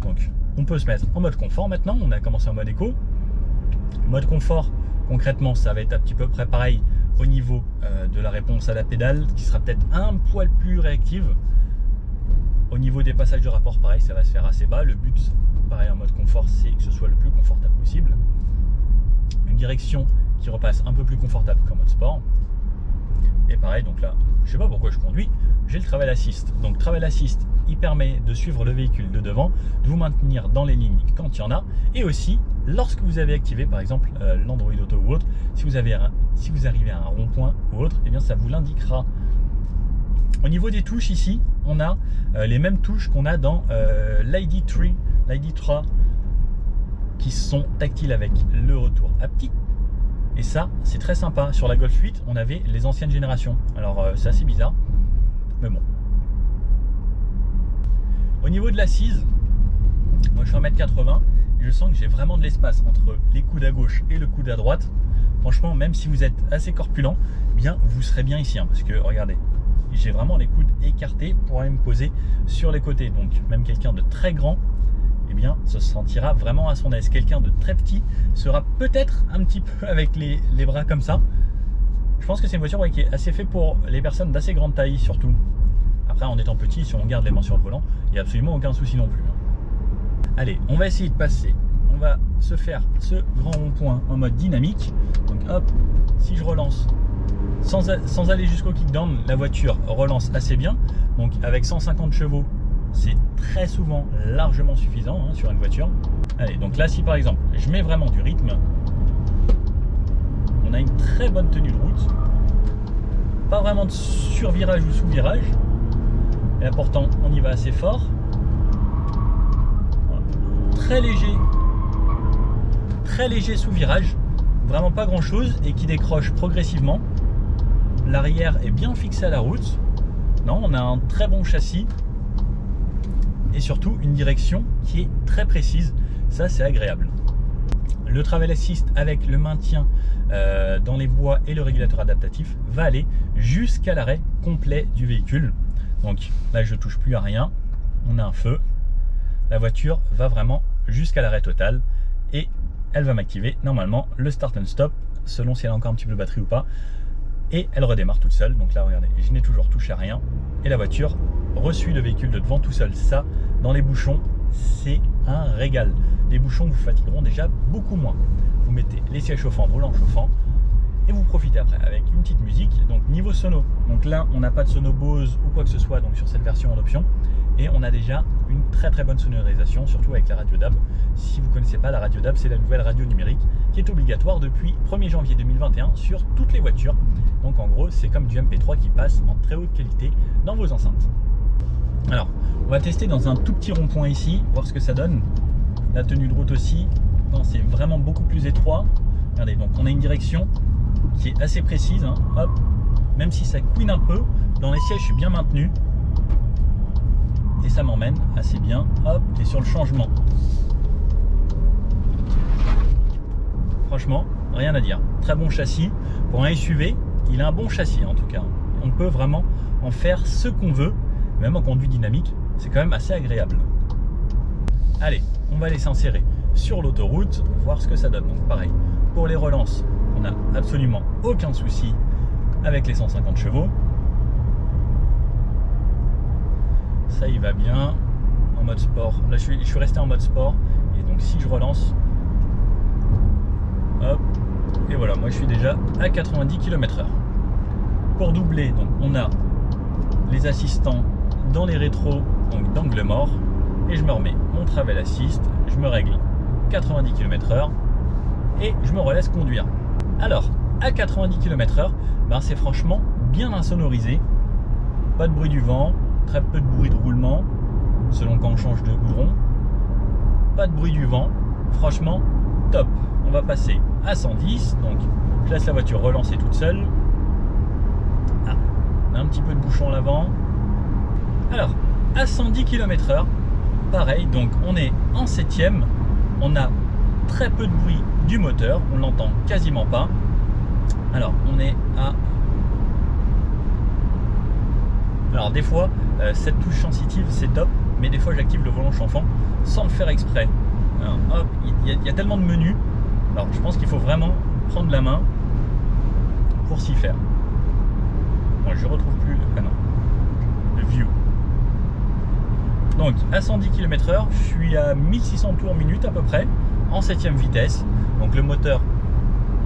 [SPEAKER 1] Donc on peut se mettre en mode confort maintenant. On a commencé en mode éco. Mode confort, concrètement ça va être un petit peu près pareil au niveau de la réponse à la pédale, qui sera peut-être un poil plus réactive. Au niveau des passages de rapport, pareil, ça va se faire assez bas. Le but, pareil, en mode confort, c'est que ce soit le plus confortable possible. Une direction qui repasse un peu plus confortable qu'en mode sport. Et pareil, donc là, je sais pas pourquoi je conduis, j'ai le Travel Assist. Donc Travel Assist, il permet de suivre le véhicule de devant, de vous maintenir dans les lignes quand il y en a, et aussi lorsque vous avez activé par exemple l'Android Auto ou autre, si vous arrivez à un rond-point ou autre, et bien ça vous l'indiquera. Au niveau des touches ici, on a les mêmes touches qu'on a dans l'ID3 qui sont tactiles avec le retour haptique. Et ça, c'est très sympa. Sur la Golf 8, on avait les anciennes générations. Alors, c'est assez bizarre, mais bon. Au niveau de l'assise, moi je suis 1m80 et je sens que j'ai vraiment de l'espace entre les coudes à gauche et le coude à droite. Franchement, même si vous êtes assez corpulent, eh bien vous serez bien ici, hein, parce que regardez, j'ai vraiment les coudes écartés pour aller me poser sur les côtés. Donc même quelqu'un de très grand, eh bien se sentira vraiment à son aise. Quelqu'un de très petit sera peut-être un petit peu avec les bras comme ça. Je pense que c'est une voiture qui est assez faite pour les personnes d'assez grande taille surtout. Après, en étant petit, si on garde les mains sur le volant, il n'y a absolument aucun souci non plus. Allez, on va essayer de passer. On va se faire ce grand rond-point en mode dynamique. Donc hop, si je relance sans aller jusqu'au kickdown, la voiture relance assez bien. Donc avec 150 chevaux, c'est très souvent largement suffisant hein, sur une voiture. Allez, donc là, si par exemple, je mets vraiment du rythme, on a une très bonne tenue de route. Pas vraiment de survirage ou sous-virage. Et là pourtant, on y va assez fort. Voilà. Très léger sous-virage. Vraiment pas grand-chose et qui décroche progressivement. L'arrière est bien fixé à la route. Non, on a un très bon châssis. Et surtout, une direction qui est très précise. Ça, c'est agréable. Le Travel Assist avec le maintien dans les bois et le régulateur adaptatif va aller jusqu'à l'arrêt complet du véhicule. Donc là je touche plus à rien, on a un feu, la voiture va vraiment jusqu'à l'arrêt total et elle va m'activer normalement le start and stop selon si elle a encore un petit peu de batterie ou pas, et elle redémarre toute seule. Donc là regardez, je n'ai toujours touché à rien et la voiture reçut le véhicule de devant tout seul. Ça, dans les bouchons, c'est un régal. Les bouchons vous fatigueront déjà beaucoup moins. Vous mettez les sièges chauffants, volant chauffant, et vous profitez après avec une petite musique. Donc niveau sono, donc là on n'a pas de sono Bose ou quoi que ce soit donc sur cette version en option, et on a déjà une très bonne sonorisation, surtout avec la radio DAB. Si vous ne connaissez pas, la radio DAB, c'est la nouvelle radio numérique qui est obligatoire depuis 1er janvier 2021 sur toutes les voitures. Donc en gros, c'est comme du MP3 qui passe en très haute qualité dans vos enceintes. Alors, on va tester dans un tout petit rond-point ici, voir ce que ça donne. La tenue de route aussi, c'est vraiment beaucoup plus étroit. Regardez, donc on a une direction qui est assez précise, hein. Hop, même si ça couine un peu, dans les sièges je suis bien maintenu et ça m'emmène assez bien. Hop, et sur le changement, franchement rien à dire, très bon châssis pour un SUV. Il a un bon châssis en tout cas, on peut vraiment en faire ce qu'on veut, même en conduite dynamique, c'est quand même assez agréable. Allez, on va aller s'insérer sur l'autoroute, voir ce que ça donne. Donc pareil, pour les relances, on n'a absolument aucun souci avec les 150 chevaux. Ça y va bien. En mode sport, là je suis resté en mode sport, et donc si je relance, hop, et voilà, moi je suis déjà à 90 km/h. Pour doubler, donc on a les assistants dans les rétros, donc d'angle mort, et je me remets mon travel assist, je me règle 90 km/h et je me relaisse conduire. Alors à 90 km/h, c'est franchement bien insonorisé, pas de bruit du vent, très peu de bruit de roulement selon quand on change de goudron, pas de bruit du vent, franchement top. On va passer à 110, donc je laisse la voiture relancer toute seule. Ah, on a un petit peu de bouchon à l'avant. Alors à 110 km/h, pareil, donc on est en 7ème, on a très peu de bruit du moteur, on l'entend quasiment pas. Alors on est à... Alors des fois, cette touche sensitive c'est top, mais des fois j'active le volant chanfant sans le faire exprès. Alors, hop, il y a tellement de menus, alors je pense qu'il faut vraiment prendre la main pour s'y faire. Bon, je retrouve plus le view. Donc à 110 km/h, je suis à 1600 tours minute à peu près, en 7ème vitesse. Donc le moteur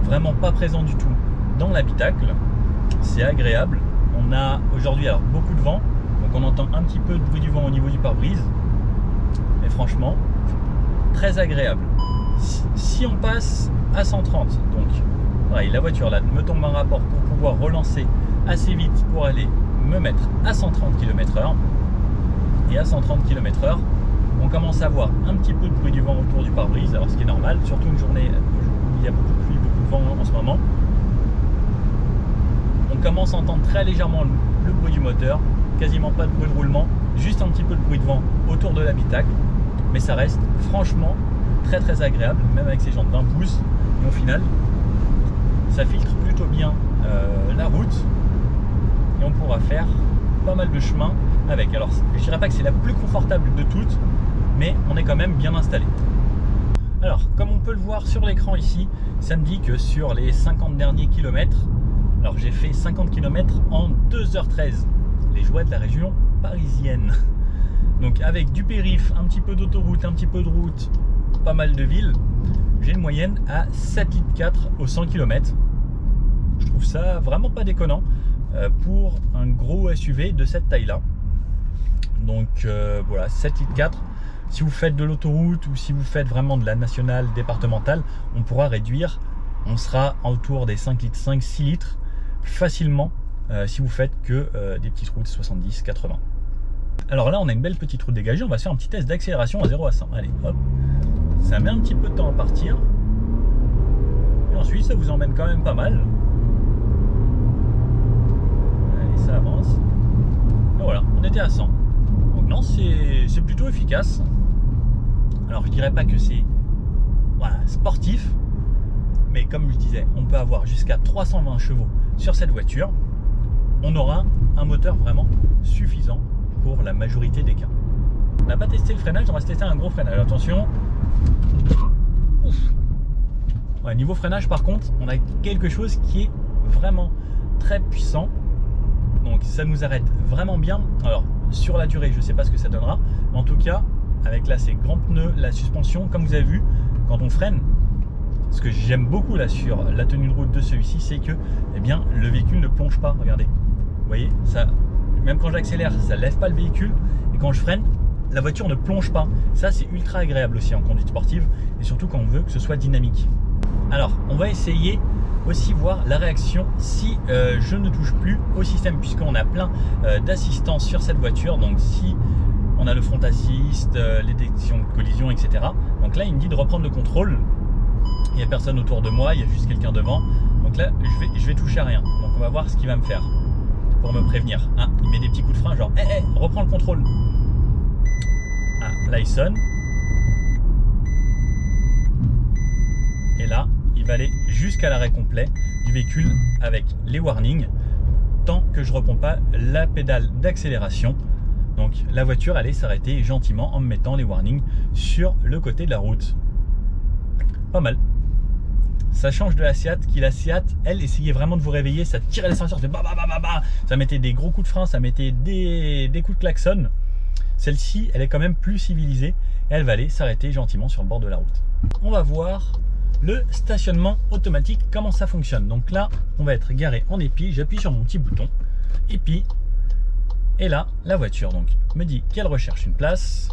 [SPEAKER 1] vraiment pas présent du tout dans l'habitacle, c'est agréable. On a aujourd'hui alors beaucoup de vent, donc on entend un petit peu de bruit du vent au niveau du pare-brise, mais franchement très agréable. Si on passe à 130, donc pareil, la voiture là me tombe en rapport pour pouvoir relancer assez vite pour aller me mettre à 130 km/h. Et à 130 km/h, on commence à avoir un petit peu de bruit du vent autour du pare-brise, alors ce qui est normal, surtout une journée où il y a beaucoup de pluie, beaucoup de vent en ce moment. On commence à entendre très légèrement le bruit du moteur, quasiment pas de bruit de roulement, juste un petit peu de bruit de vent autour de l'habitacle, mais ça reste franchement très agréable, même avec ces jantes 20 pouces, et au final, ça filtre plutôt bien la route, et on pourra faire pas mal de chemin avec. Alors je dirais pas que c'est la plus confortable de toutes, mais on est quand même bien installé. Alors comme on peut le voir sur l'écran ici, ça me dit que sur les 50 derniers kilomètres, alors j'ai fait 50 km en 2h13, les joies de la région parisienne. Donc avec du périph, un petit peu d'autoroute, un petit peu de route, pas mal de villes, j'ai une moyenne à 7,4 litres au 100 km. Je trouve ça vraiment pas déconnant pour un gros SUV de cette taille là. Donc voilà, 7,4 litres. Si vous faites de l'autoroute ou si vous faites vraiment de la nationale, départementale, on pourra réduire, on sera autour des 5 litres, 5-6 litres facilement si vous faites que des petites routes 70-80. Alors là on a une belle petite route dégagée, on va se faire un petit test d'accélération à 0 à 100. Allez hop, ça met un petit peu de temps à partir et ensuite ça vous emmène quand même pas mal. Allez, ça avance et voilà, on était à 100. Donc non, c'est plutôt efficace. Alors je dirais pas que c'est voilà, sportif, mais comme je disais, on peut avoir jusqu'à 320 chevaux sur cette voiture. On aura un moteur vraiment suffisant pour la majorité des cas. On n'a pas testé le freinage, on va se tester un gros freinage. Attention. Ouf. Ouais, niveau freinage par contre, on a quelque chose qui est vraiment très puissant. Donc ça nous arrête vraiment bien. Alors sur la durée, je ne sais pas ce que ça donnera, mais en tout cas, avec là ces grands pneus, la suspension, comme vous avez vu, quand on freine, ce que j'aime beaucoup là sur la tenue de route de celui-ci, c'est que eh bien, le véhicule ne plonge pas. Regardez, vous voyez, ça, même quand j'accélère, ça ne lève pas le véhicule. Et Et quand je freine, la voiture ne plonge pas. Ça, c'est ultra agréable aussi en conduite sportive et surtout quand on veut que ce soit dynamique. Alors, on va essayer aussi voir la réaction si je ne touche plus au système, puisqu'on a plein d'assistance sur cette voiture. Donc, si on a le front assist, les détections de collision, etc. Donc là, il me dit de reprendre le contrôle. Il n'y a personne autour de moi, il y a juste quelqu'un devant. Donc là, je vais toucher à rien. Donc on va voir ce qu'il va me faire pour me prévenir. Ah, il met des petits coups de frein, genre, reprends le contrôle. Ah, là il sonne. Et là, il va aller jusqu'à l'arrêt complet du véhicule avec les warnings tant que je ne reprends pas la pédale d'accélération. Donc la voiture allait s'arrêter gentiment en me mettant les warnings sur le côté de la route. Pas mal. Ça change de la Seat, la Seat, elle essayait vraiment de vous réveiller, ça tirait l'ascenseur, ça fait bah, bah, bah, bah, bah. Ça mettait des gros coups de frein, ça mettait des coups de klaxon. Celle-ci, elle est quand même plus civilisée, elle va aller s'arrêter gentiment sur le bord de la route. On va voir le stationnement automatique, comment ça fonctionne. Donc là, on va être garé en épi, j'appuie sur mon petit bouton, épi, et là, la voiture donc me dit qu'elle recherche une place,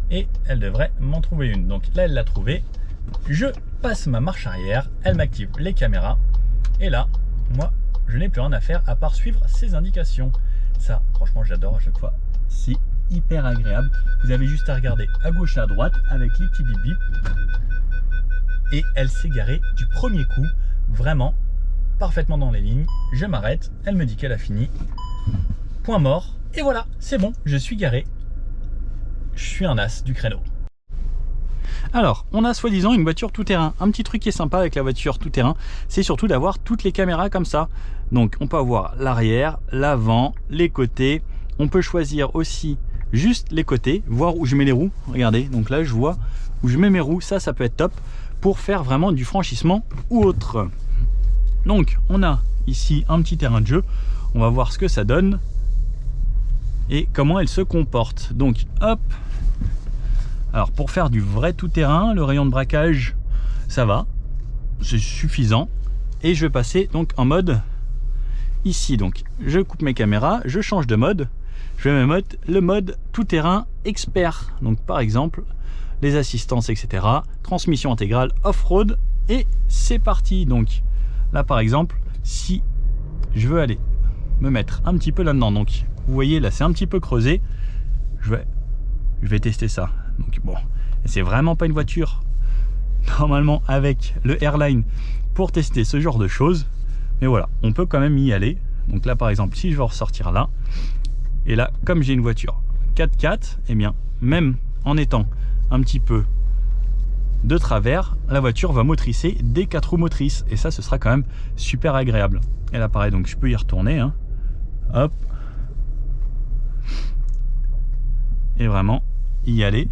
[SPEAKER 1] et elle devrait m'en trouver une. Donc là, elle l'a trouvée. Je passe ma marche arrière, elle m'active les caméras et là, moi, je n'ai plus rien à faire à part suivre ses indications. Ça, franchement, j'adore à chaque fois. C'est hyper agréable. Vous avez juste à regarder à gauche et à droite avec les petits bip bip. Et elle s'est garée du premier coup, vraiment parfaitement dans les lignes. Je m'arrête, elle me dit qu'elle a fini. Point mort. Et voilà, c'est bon, je suis garé. Je suis un as du créneau. Alors, on a soi-disant une voiture tout-terrain. Un petit truc qui est sympa avec la voiture tout-terrain, c'est surtout d'avoir toutes les caméras comme ça. Donc, on peut avoir l'arrière, l'avant, les côtés. On peut choisir aussi juste les côtés, voir où je mets les roues. Regardez, donc là, je vois où je mets mes roues. Ça peut être top pour faire vraiment du franchissement ou autre. Donc, on a ici un petit terrain de jeu. On va voir ce que ça donne et comment elle se comporte. Donc, hop. Alors pour faire du vrai tout-terrain, le rayon de braquage, ça va, c'est suffisant. Et je vais passer donc en mode ici. Donc je coupe mes caméras, je change de mode. Je vais mettre le mode tout-terrain expert. Donc par exemple, les assistances, etc. Transmission intégrale, off-road. Et c'est parti. Donc là par exemple, si je veux aller me mettre un petit peu là-dedans. Donc vous voyez là c'est un petit peu creusé. Je vais tester ça. Donc bon, c'est vraiment pas une voiture normalement avec le Airline pour tester ce genre de choses, mais voilà, on peut quand même y aller. Donc là par exemple, si je veux ressortir là, et là comme j'ai une voiture 4x4, et bien même en étant un petit peu de travers, la voiture va motricer des 4 roues motrices, et ça ce sera quand même super agréable. Et là pareil, donc je peux y retourner, hein. Hop, et vraiment y aller,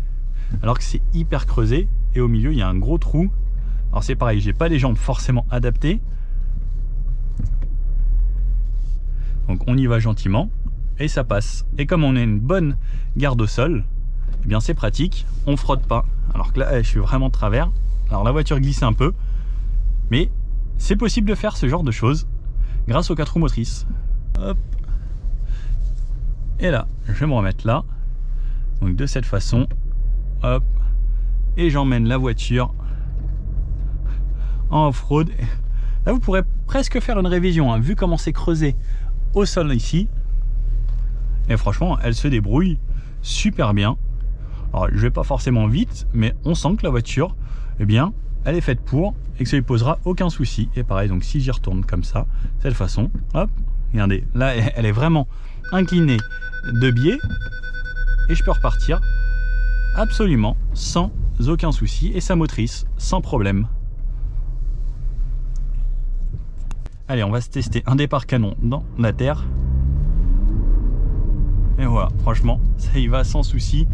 [SPEAKER 1] alors que c'est hyper creusé et au milieu il y a un gros trou. Alors c'est pareil, j'ai pas les jambes forcément adaptées, donc on y va gentiment et ça passe. Et comme on a une bonne garde au sol, eh bien c'est pratique, on frotte pas. Alors que là je suis vraiment de travers, alors la voiture glisse un peu, mais c'est possible de faire ce genre de choses grâce aux 4 roues motrices. Hop, et là je vais me remettre là, donc de cette façon, hop, et j'emmène la voiture en off-road. Là vous pourrez presque faire une révision, hein, vu comment c'est creusé au sol ici, et franchement elle se débrouille super bien. Alors je vais pas forcément vite, mais on sent que la voiture, eh bien elle est faite pour, et que ça lui posera aucun souci. Et pareil, donc si j'y retourne comme ça, de cette façon, hop, regardez, là elle est vraiment inclinée de biais, et je peux repartir absolument sans aucun souci, et ça motrice sans problème. Allez, on va se tester un départ canon dans la terre. Et voilà, franchement, ça y va sans souci.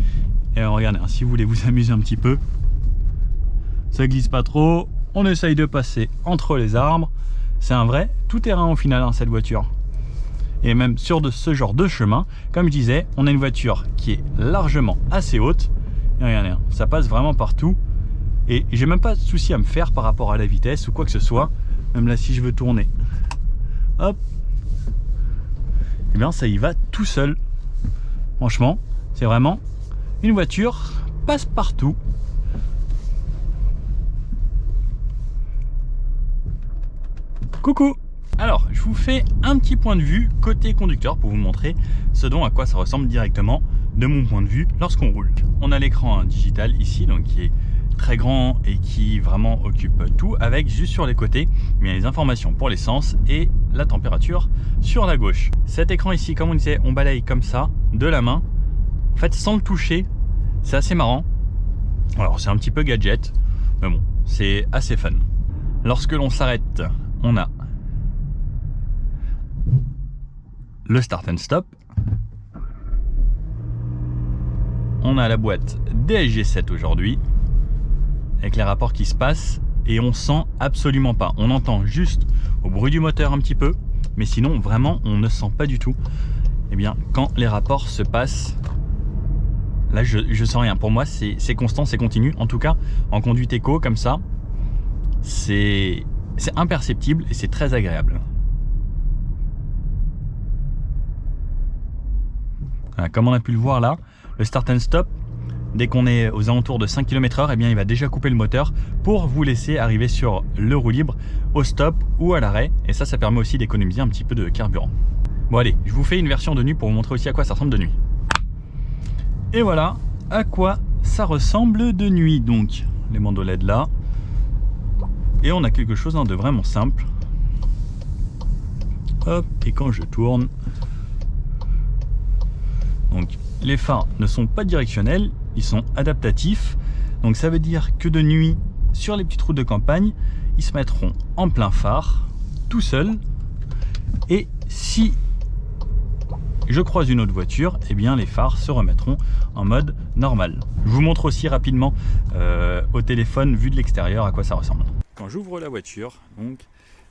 [SPEAKER 1] Et regardez, si vous voulez vous amuser un petit peu, ça glisse pas trop. On essaye de passer entre les arbres. C'est un vrai tout-terrain au final, hein, cette voiture. Et même sur ce genre de chemin, comme je disais, on a une voiture qui est largement assez haute. Et regardez, ça passe vraiment partout. Et j'ai même pas de souci à me faire par rapport à la vitesse ou quoi que ce soit. Même là, si je veux tourner, hop, et bien ça y va tout seul. Franchement, c'est vraiment une voiture passe-partout. Coucou! Alors, je vous fais un petit point de vue côté conducteur pour vous montrer ce dont à quoi ça ressemble directement de mon point de vue lorsqu'on roule. On a l'écran digital ici, donc qui est très grand et qui vraiment occupe tout, avec juste sur les côtés il y a les informations pour l'essence et la température sur la gauche. Cet écran ici, comme on disait, on balaye comme ça de la main, en fait sans le toucher. C'est assez marrant. Alors c'est un petit peu gadget, mais bon, c'est assez fun. Lorsque l'on s'arrête, on a le start and stop. On a la boîte DSG7 aujourd'hui, avec les rapports qui se passent, et on sent absolument pas. On entend juste au bruit du moteur un petit peu, mais sinon vraiment on ne sent pas du tout. Eh bien quand les rapports se passent, là je sens rien. Pour moi c'est constant, c'est continu. En tout cas en conduite éco comme ça, c'est imperceptible et c'est très agréable. Voilà, comme on a pu le voir là, le start and stop, dès qu'on est aux alentours de 5 km/h, eh bien il va déjà couper le moteur pour vous laisser arriver sur le roue libre, au stop ou à l'arrêt. Et ça permet aussi d'économiser un petit peu de carburant. Bon allez, je vous fais une version de nuit pour vous montrer aussi à quoi ça ressemble de nuit. Et voilà à quoi ça ressemble de nuit. Donc les bandeaux LED là. Et on a quelque chose de vraiment simple. Hop, et quand je tourne, donc les phares ne sont pas directionnels, ils sont adaptatifs. Donc ça veut dire que de nuit, sur les petites routes de campagne, ils se mettront en plein phare, tout seuls. Et si je croise une autre voiture, eh bien les phares se remettront en mode normal. Je vous montre aussi rapidement au téléphone, vu de l'extérieur, à quoi ça ressemble. Quand j'ouvre la voiture, donc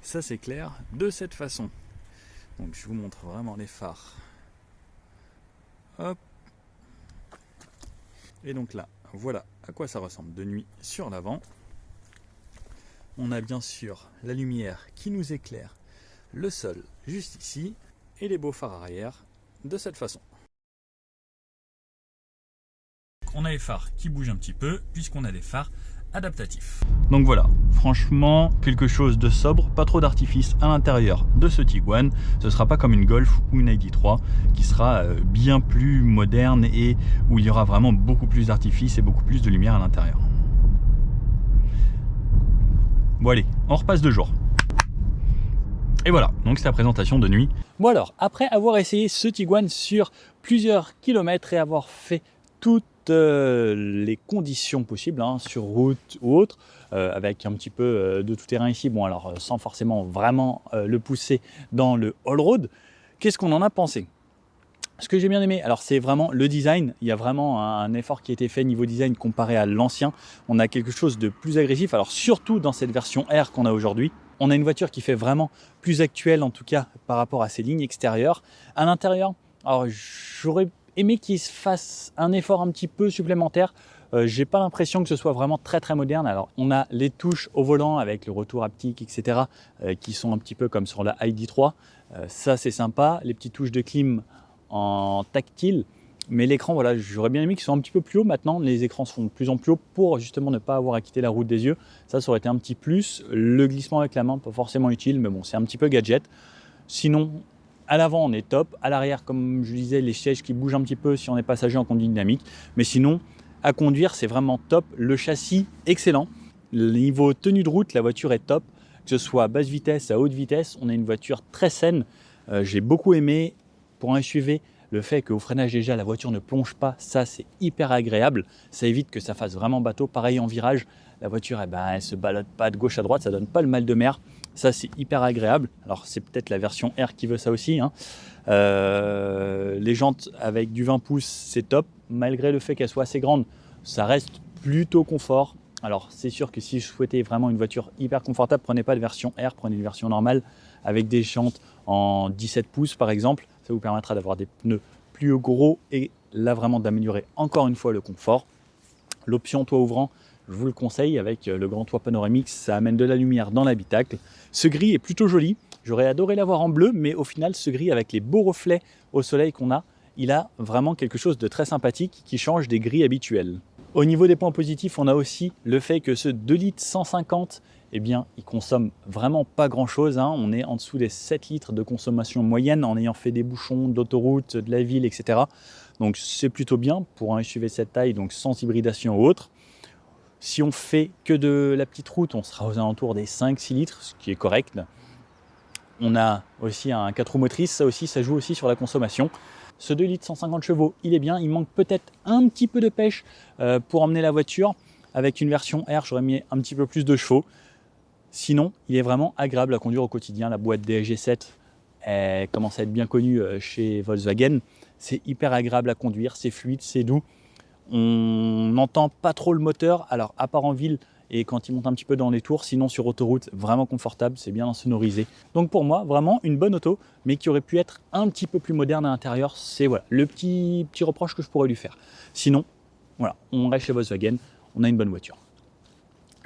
[SPEAKER 1] ça s'éclaire de cette façon. Donc je vous montre vraiment les phares. Hop. Et donc là, voilà à quoi ça ressemble de nuit sur l'avant. On a bien sûr la lumière qui nous éclaire le sol juste ici et les beaux phares arrière de cette façon. On a les phares qui bougent un petit peu puisqu'on a des phares adaptatifs. Donc voilà, franchement quelque chose de sobre, pas trop d'artifice à l'intérieur de ce Tiguan. Ce sera pas comme une Golf ou une ID.3 qui sera bien plus moderne et où il y aura vraiment beaucoup plus d'artifice et beaucoup plus de lumière à l'intérieur. Bon allez, on repasse de jour. Et voilà, donc c'est la présentation de nuit. Bon alors, après avoir essayé ce Tiguan sur plusieurs kilomètres et avoir fait toutes les conditions possibles, hein, sur route ou autre, avec un petit peu de tout terrain ici, bon alors sans forcément vraiment le pousser dans le all-road, qu'est-ce qu'on en a pensé? Ce que j'ai bien aimé, alors c'est vraiment le design, il y a vraiment un effort qui a été fait niveau design comparé à l'ancien, on a quelque chose de plus agressif, alors surtout dans cette version R qu'on a aujourd'hui. On a une voiture qui fait vraiment plus actuelle, en tout cas par rapport à ses lignes extérieures. À l'intérieur, alors j'aurais aimé qu'il se fasse un effort un petit peu supplémentaire. J'ai pas l'impression que ce soit vraiment très moderne. Alors on a les touches au volant avec le retour haptique, etc. Qui sont un petit peu comme sur la ID.3. Ça c'est sympa. Les petites touches de clim en tactile. Mais l'écran, voilà, j'aurais bien aimé qu'ils soient un petit peu plus haut. Maintenant, les écrans sont de plus en plus hauts pour justement ne pas avoir à quitter la route des yeux. Ça aurait été un petit plus. Le glissement avec la main, pas forcément utile, mais bon, c'est un petit peu gadget. Sinon, à l'avant, on est top. À l'arrière, comme je disais, les sièges qui bougent un petit peu si on est passager en conduite dynamique. Mais sinon, à conduire, c'est vraiment top. Le châssis, excellent. Le niveau tenue de route, la voiture est top. Que ce soit à basse vitesse, à haute vitesse, on a une voiture très saine. J'ai beaucoup aimé pour un SUV. Le fait qu'au freinage déjà la voiture ne plonge pas, ça c'est hyper agréable. Ça évite que ça fasse vraiment bateau. Pareil en virage, la voiture elle se balade pas de gauche à droite, ça donne pas le mal de mer. Ça c'est hyper agréable. Alors c'est peut-être la version R qui veut ça aussi, hein. Les jantes avec du 20 pouces c'est top. Malgré le fait qu'elles soient assez grandes, ça reste plutôt confort. Alors c'est sûr que si je souhaitais vraiment une voiture hyper confortable, prenez pas de version R, prenez une version normale avec des jantes en 17 pouces par exemple. Ça vous permettra d'avoir des pneus plus gros et là vraiment d'améliorer encore une fois le confort. L'option toit ouvrant, je vous le conseille, avec le grand toit panoramique, ça amène de la lumière dans l'habitacle. Ce gris est plutôt joli, j'aurais adoré l'avoir en bleu, mais au final ce gris avec les beaux reflets au soleil qu'on a, il a vraiment quelque chose de très sympathique qui change des grilles habituelles. Au niveau des points positifs, on a aussi le fait que ce 2 litres 150, eh bien, il consomme vraiment pas grand-chose, hein. On est en dessous des 7 litres de consommation moyenne en ayant fait des bouchons d'autoroute, de la ville, etc. Donc c'est plutôt bien pour un SUV de cette taille, donc sans hybridation ou autre. Si on fait que de la petite route, on sera aux alentours des 5-6 litres, ce qui est correct. On a aussi un 4 roues motrices, ça aussi, ça joue aussi sur la consommation. Ce 2 litres 150 chevaux, il est bien, il manque peut-être un petit peu de pêche pour emmener la voiture. Avec une version R, j'aurais mis un petit peu plus de chevaux. Sinon, il est vraiment agréable à conduire au quotidien. La boîte DSG7 elle commence à être bien connue chez Volkswagen. C'est hyper agréable à conduire, c'est fluide, c'est doux. On n'entend pas trop le moteur, alors à part en ville et quand il monte un petit peu dans les tours, sinon sur autoroute, vraiment confortable, c'est bien sonorisé. Donc pour moi, vraiment une bonne auto, mais qui aurait pu être un petit peu plus moderne à l'intérieur. C'est voilà, le petit reproche que je pourrais lui faire. Sinon, voilà, on reste chez Volkswagen, on a une bonne voiture.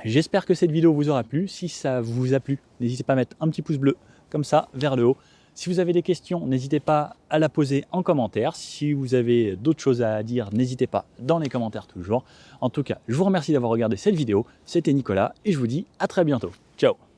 [SPEAKER 1] J'espère que cette vidéo vous aura plu. Si ça vous a plu, n'hésitez pas à mettre un petit pouce bleu comme ça vers le haut. Si vous avez des questions, n'hésitez pas à la poser en commentaire. Si vous avez d'autres choses à dire, n'hésitez pas dans les commentaires toujours. En tout cas, je vous remercie d'avoir regardé cette vidéo. C'était Nicolas et je vous dis à très bientôt. Ciao!